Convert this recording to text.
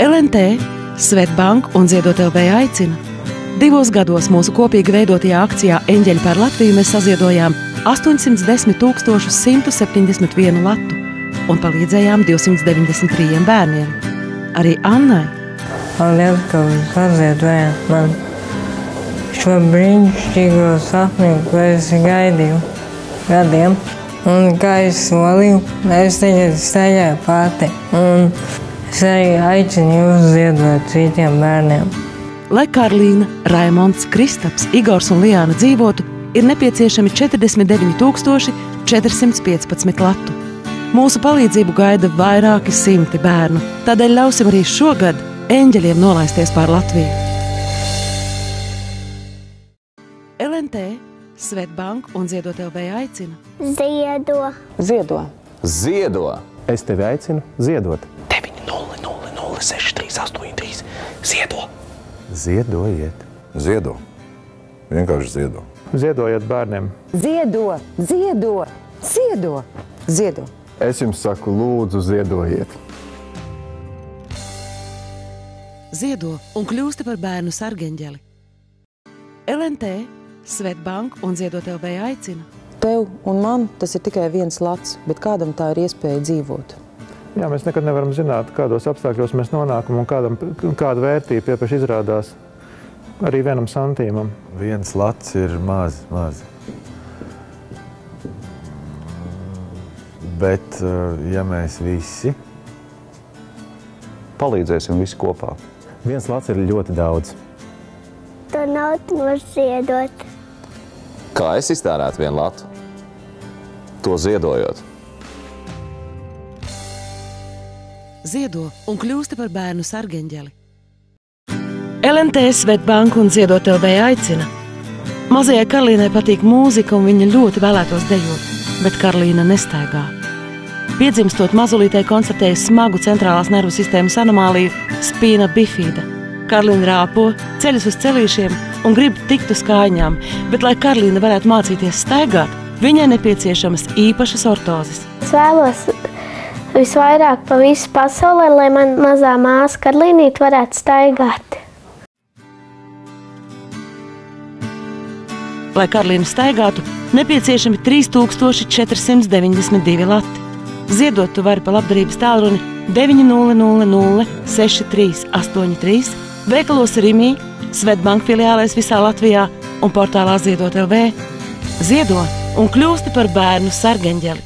LNT, Svetbank un Ziedot LV aicina. 2 gados mūsu kopīgi veidotajā akcijā Eņģeļi par Latviju mēs saziedojām 810 171 latu un palīdzējām 293 bērniem. Arī Annai. Paldies, ka saziedojāt man šo brīnišķīgo sapni, ko es gaidīju gadiem. Un kā es solīju, es tagad staigāju pati. Un es arī aicinu jūs ziedot citiem bērniem. Lai Karlīna, Raimonds, Kristaps, Igors un Liāna dzīvotu, ir nepieciešami 49 415 latu. Mūsu palīdzību gaida vairāki simti bērnu, tādēļ ļausim arī šogad eņģeļiem nolaisties pār Latviju. LNT, Svetbank un Ziedot LV aicina. Ziedo. Ziedo. Ziedo. Es tevi aicinu ziedot. 900-6383. Ziedo. Ziedojiet. Ziedo. Vienkārši ziedo. Ziedojiet bērniem. Ziedo. Ziedo. Ziedo. Ziedo. Es jums saku, lūdzu, ziedojiet. Ziedo un kļūsti par bērnu sargeņģeli. LNT, Svetbank un Ziedot LV aicina. Tev un man tas ir tikai viens lats, bet kādam tā ir iespēja dzīvot. Jā, mēs nekad nevaram zināt, kādos apstākļos mēs nonākam un kāda vērtība iepriekš izrādās arī vienam santīmam. Viens lats ir maz. Bet, ja mēs visi Palīdzēsim visi kopā. Viens lats ir ļoti daudz. To naudu var ziedot. Kā es iztērētu vienu latu? To ziedojot. Ziedo un kļūsti par bērnu sargeņģeli. LNT, Svetbank un Ziedot LV aicina. Mazajai Karlīnai patīk mūzika un viņa ļoti vēlētos dejot, bet Karlīna nestaigā. Piedzimstot mazulītei konstatēja smagu centrālās nervu sistēmas anomāliju spina bifida. Karlīna rāpo, ceļas uz celīšiem un grib tikt uz kājām, bet, lai Karlīna varētu mācīties staigāt, viņai nepieciešamas īpašas ortozes. Es vēlos visvairāk pa visu pasaulē, lai man mazā māsa Karlīnīte varētu staigāt. Lai Karlīna staigātu, nepieciešami 3492 lati. Ziedot tu vari pa labdarības tālruni 900 6383, veikalos Rimī, Svetbank filiālēs visā Latvijā un portālā Ziedot LV. Ziedo un kļūsti par bērnu sargeņģeli.